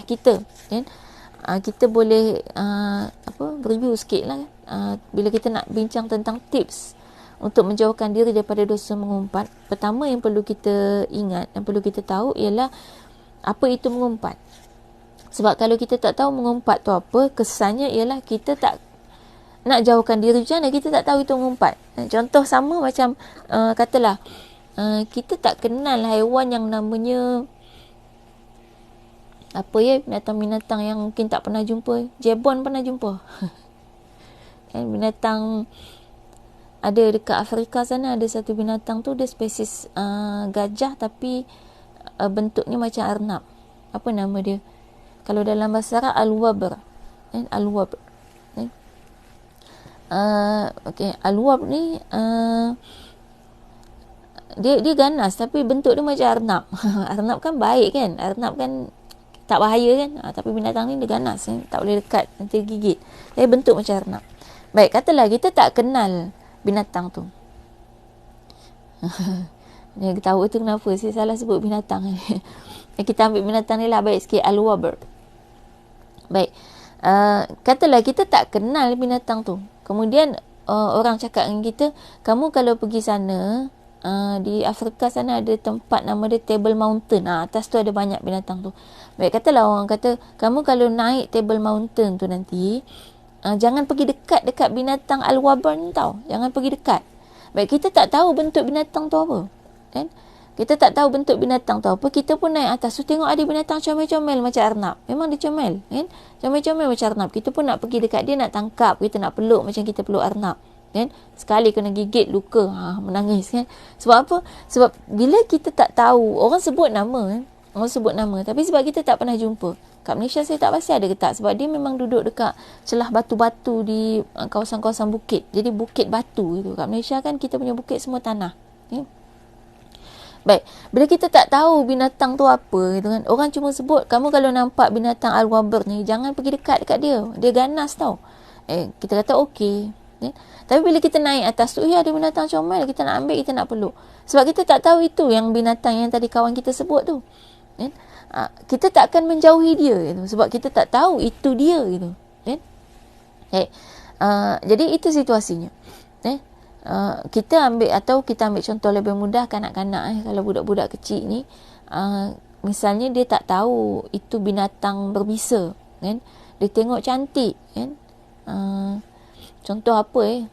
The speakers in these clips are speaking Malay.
kita, kan? Kita boleh review sikit lah, bila kita nak bincang tentang tips untuk menjauhkan diri daripada dosa mengumpat. Pertama yang perlu kita ingat, yang perlu kita tahu ialah apa itu mengumpat. Sebab kalau kita tak tahu mengumpat tu apa, kesannya ialah kita tak nak jauhkan diri. Macam mana kita tak tahu itu mengumpat? Contoh sama macam katalah kita tak kenal haiwan yang namanya binatang-binatang yang mungkin tak pernah jumpa. Jebon pernah jumpa. Binatang ada dekat Afrika sana, ada satu binatang tu, dia spesies gajah tapi bentuknya macam arnab. Apa nama dia? Kalau dalam bahasa Arab, al-wabr. Al-wabr. Al-wabr ni dia ganas tapi bentuk dia macam arnab. Arnab kan baik kan? Arnab kan tak bahaya kan? Tapi binatang ni dia ganas, tak boleh dekat, nanti gigit. Tapi bentuk macam arnab. Baik, katalah kita tak kenal binatang tu. Dia ketawa tu kenapa? Saya salah sebut binatang. Kita ambil binatang ni lah, baik sikit, al-wabr. Baik, katalah kita tak kenal binatang tu. Kemudian orang cakap dengan kita, kamu kalau pergi sana, di Afrika sana ada tempat nama dia Table Mountain. Atas tu ada banyak binatang tu. Baik, katalah orang kata, kamu kalau naik Table Mountain tu nanti, jangan pergi dekat binatang al-wabr ni tau. Jangan pergi dekat. Baik, kita tak tahu bentuk binatang tu apa, kan? Kita tak tahu bentuk binatang tu apa. Kita pun naik atas tu, tengok ada binatang comel-comel macam arnab. Memang dia comel, kan? Comel-comel macam arnab. Kita pun nak pergi dekat dia, nak tangkap, kita nak peluk macam kita peluk arnab, kan? Sekali kena gigit, luka, menangis, kan? Sebab apa? Sebab bila kita tak tahu, orang sebut nama, kan? Orang sebut nama, tapi sebab kita tak pernah jumpa. Kat Malaysia saya tak pasti ada ke tak, sebab dia memang duduk dekat celah batu-batu di kawasan-kawasan bukit. Jadi bukit batu itu. Kat Malaysia kan kita punya bukit semua tanah, kan? Baik, bila kita tak tahu binatang tu apa gitu kan, orang cuma sebut, kamu kalau nampak binatang al-wabr ni, jangan pergi dekat dia, dia ganas tau. Kita kata okey, kan? Tapi bila kita naik atas tu, ada binatang comel, kita nak ambil, kita nak peluk. Sebab kita tak tahu itu yang binatang yang tadi kawan kita sebut tu, kan? Kita tak akan menjauhi dia gitu, sebab kita tak tahu itu dia gitu, kan? Jadi itu situasinya. Kita ambil contoh lebih mudah, kanak-kanak. Kalau budak-budak kecil ni, misalnya dia tak tahu itu binatang berbisa, kan? Dia tengok cantik, kan? Contoh apa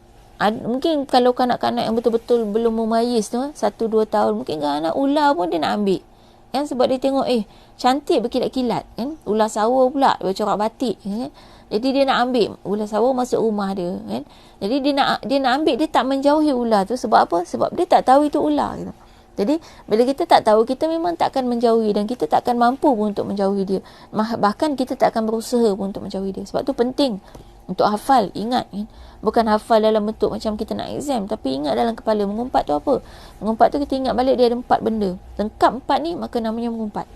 mungkin kalau kanak-kanak yang betul-betul belum memayis tu, 1-2 tahun, mungkin anak ular pun dia nak ambil, kan? Sebab dia tengok cantik berkilat-kilat, kan? Ular sawa pula bercorak batik, kan? Jadi dia nak ambil ular sawa masuk rumah dia, kan? Jadi dia nak ambil, dia tak menjauhi ular tu. Sebab apa? Sebab dia tak tahu itu ular gitu. Jadi bila kita tak tahu, kita memang tak akan menjauhi, dan kita tak akan mampu pun untuk menjauhi dia. Bahkan kita tak akan berusaha pun untuk menjauhi dia. Sebab tu penting untuk hafal, ingat, kan? Bukan hafal dalam bentuk macam kita nak exam, tapi ingat dalam kepala. Mengumpat tu apa? Mengumpat tu kita ingat balik dia ada 4 benda. Lengkap 4 ni, maka namanya mengumpat.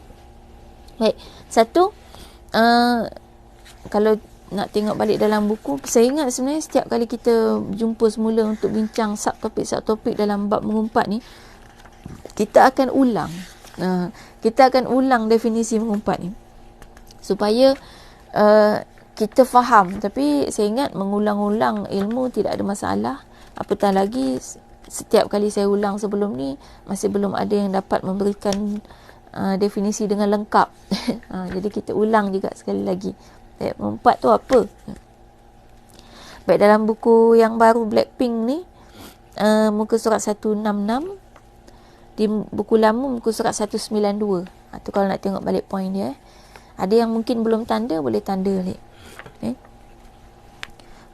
Baik, satu, kalau nak tengok balik dalam buku, saya ingat sebenarnya setiap kali kita jumpa semula untuk bincang subtopik dalam bab mengumpat ni, kita akan ulang definisi mengumpat ni supaya kita faham. Tapi saya ingat mengulang-ulang ilmu tidak ada masalah. Apatah lagi setiap kali saya ulang sebelum ni, masih belum ada yang dapat memberikan definisi dengan lengkap. Jadi kita ulang juga sekali lagi. Mengumpat tu apa? Baik, dalam buku yang baru Blackpink ni, muka surat 166, di buku lama muka surat 192. Tu kalau nak tengok balik poin dia. Ada yang mungkin belum tanda, boleh tanda balik.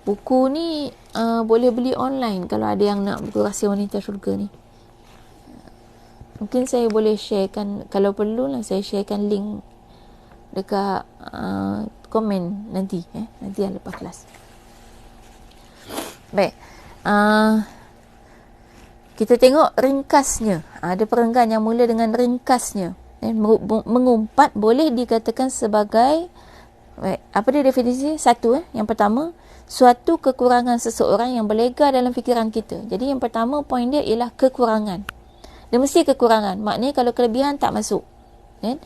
Buku ni boleh beli online kalau ada yang nak buku Rahsia Wanita Syurga ni. Mungkin saya boleh sharekan, kalau perlu lah saya sharekan link dekat komen nanti, nanti lepas kelas. Baik, kita tengok ringkasnya. Ada perenggan yang mula dengan ringkasnya. Mengumpat boleh dikatakan sebagai, baik, apa dia definisi? Satu, yang pertama, suatu kekurangan seseorang yang berlega dalam fikiran kita. Jadi yang pertama poin dia ialah kekurangan. Dia mesti kekurangan. Maknanya kalau kelebihan tak masuk, kan?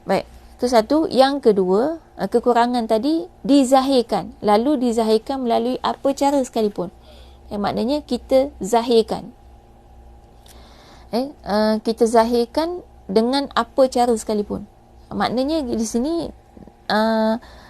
Baik, Itu satu. Yang kedua, kekurangan tadi dizahirkan. Lalu dizahirkan melalui apa cara sekalipun. Maknanya kita zahirkan. Kita zahirkan dengan apa cara sekalipun. Maknanya di sini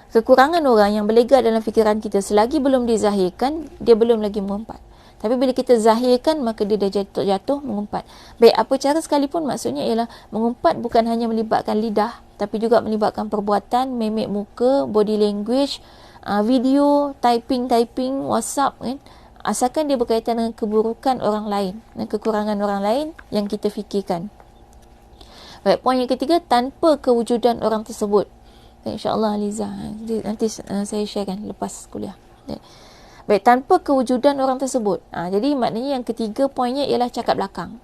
kekurangan orang yang berlega dalam fikiran kita selagi belum dizahirkan, dia belum lagi mengumpat. Tapi bila kita zahirkan, maka dia dah jatuh mengumpat. Baik, apa cara sekalipun maksudnya ialah mengumpat bukan hanya melibatkan lidah, tapi juga melibatkan perbuatan, mimik muka, body language, video, typing, WhatsApp, kan? Asalkan dia berkaitan dengan keburukan orang lain dan kekurangan orang lain yang kita fikirkan. Baik, poin yang ketiga, tanpa kewujudan orang tersebut. InsyaAllah Aliza, nanti saya sharekan lepas kuliah. Baik, tanpa kewujudan orang tersebut. Jadi maknanya yang ketiga poinnya ialah cakap belakang.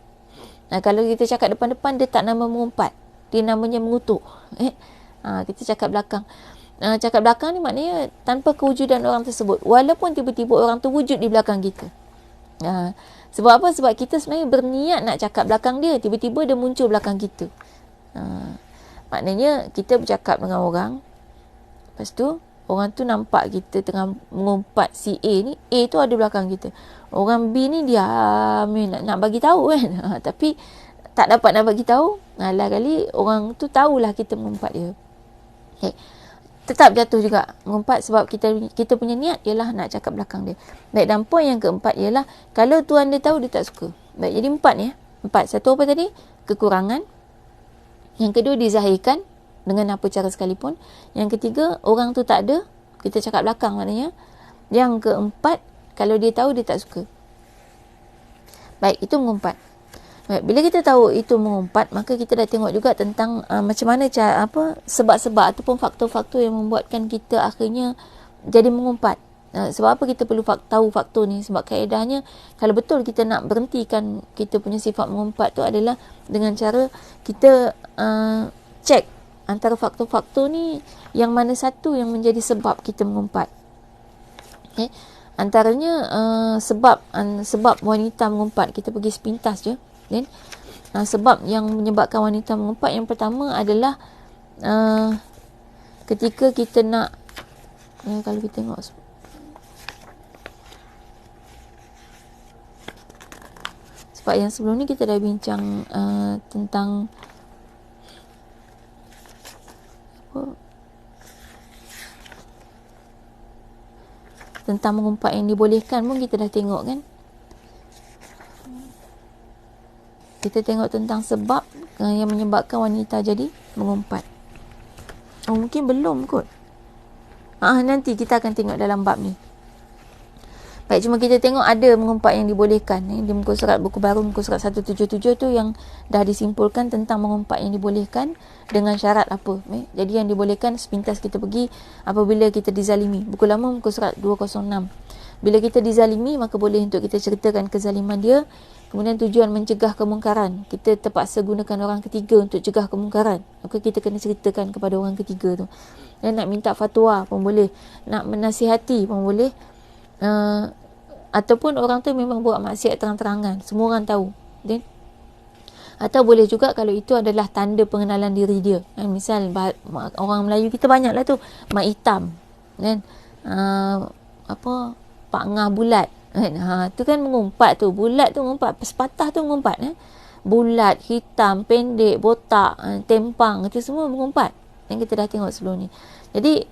Kalau kita cakap depan-depan, dia tak nama mengumpat. Dia namanya mengutuk. Kita cakap belakang. Cakap belakang ni maknanya tanpa kewujudan orang tersebut. Walaupun tiba-tiba orang tu wujud di belakang kita. Sebab apa? Sebab kita sebenarnya berniat nak cakap belakang dia. Tiba-tiba dia muncul belakang kita. Maknanya kita bercakap dengan orang. Lepas tu orang tu nampak kita tengah mengumpat si A ni. A tu ada belakang kita. Orang B ni dia nak bagi tahu kan. Tapi tak dapat nak bagi tahu. Lah kali orang tu tahulah kita mengumpat dia. Okay. Tetap jatuh juga mengumpat sebab kita punya niat ialah nak cakap belakang dia. Baik, dan poin yang keempat ialah kalau tuan dia tahu, dia tak suka. Baik, jadi 4 ni. 4. Satu apa tadi? Kekurangan. Yang kedua, dizahirkan dengan apa cara sekalipun. Yang ketiga, orang tu tak ada, kita cakap belakang maknanya. Yang keempat, kalau dia tahu, dia tak suka. Baik, itu mengumpat. Baik, bila kita tahu itu mengumpat, maka kita dah tengok juga tentang macam mana cara, sebab-sebab ataupun faktor-faktor yang membuatkan kita akhirnya jadi mengumpat. Sebab apa kita perlu tahu faktor ni? Sebab kaedahnya, kalau betul kita nak berhentikan kita punya sifat mengumpat tu adalah dengan cara kita cek antara faktor-faktor ni yang mana satu yang menjadi sebab kita mengumpat. Okay. Antaranya sebab wanita mengumpat, kita pergi sepintas je. Then, sebab yang menyebabkan wanita mengumpat yang pertama adalah ketika kita nak kalau kita tengok sebab yang sebelum ni kita dah bincang tentang tentang mengumpat yang dibolehkan pun kita dah tengok kan. Kita tengok tentang sebab yang menyebabkan wanita jadi mengumpat. Mungkin belum kot. Nanti kita akan tengok dalam bab ni. Baik, cuma kita tengok ada mengumpat yang dibolehkan. Di muka surat buku baru, muka surat 177 tu yang dah disimpulkan tentang mengumpat yang dibolehkan dengan syarat apa. Jadi yang dibolehkan sepintas kita pergi apabila kita dizalimi. Buku lama muka surat 206. Bila kita dizalimi, maka boleh untuk kita ceritakan kezaliman dia. Kemudian tujuan mencegah kemungkaran. Kita terpaksa gunakan orang ketiga untuk cegah kemungkaran. Maka kita kena ceritakan kepada orang ketiga tu. Dan nak minta fatwa pun boleh. Nak menasihati pun boleh. Ataupun orang tu memang buat maksiat terang-terangan. Semua orang tahu. Then, atau boleh juga kalau itu adalah tanda pengenalan diri dia. Misal orang Melayu kita banyak lah tu. Mak hitam. Then, Pak Ngah bulat. Tu kan mengumpat tu. Bulat tu mengumpat. Sepatah tu mengumpat. Bulat, hitam, pendek, botak, tempang. Itu semua mengumpat. Yang kita dah tengok sebelum ni. Jadi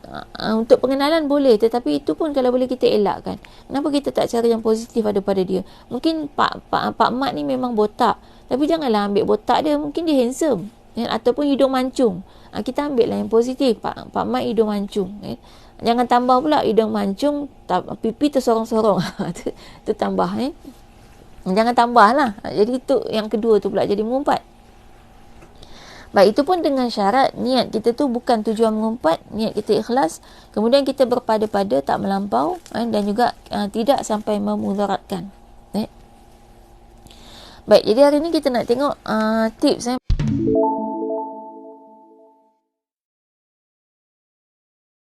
untuk pengenalan boleh, tetapi itu pun kalau boleh kita elakkan. Kenapa kita tak cari yang positif daripada dia? Mungkin Pak Mat ni memang botak, tapi janganlah ambil botak dia, mungkin dia handsome ataupun hidung mancung. Kita ambil lah yang positif. Pak Mat hidung mancung. Jangan tambah pula hidung mancung, pipi tersorong-sorong. tu tambah. Jangan tambah lah. Jadi itu yang kedua tu pula jadi mengumpat. Baik, itu pun dengan syarat niat kita tu bukan tujuan mengumpat, niat kita ikhlas, kemudian kita berpada-pada tak melampau dan juga tidak sampai memudaratkan. Baik, jadi hari ni kita nak tengok tips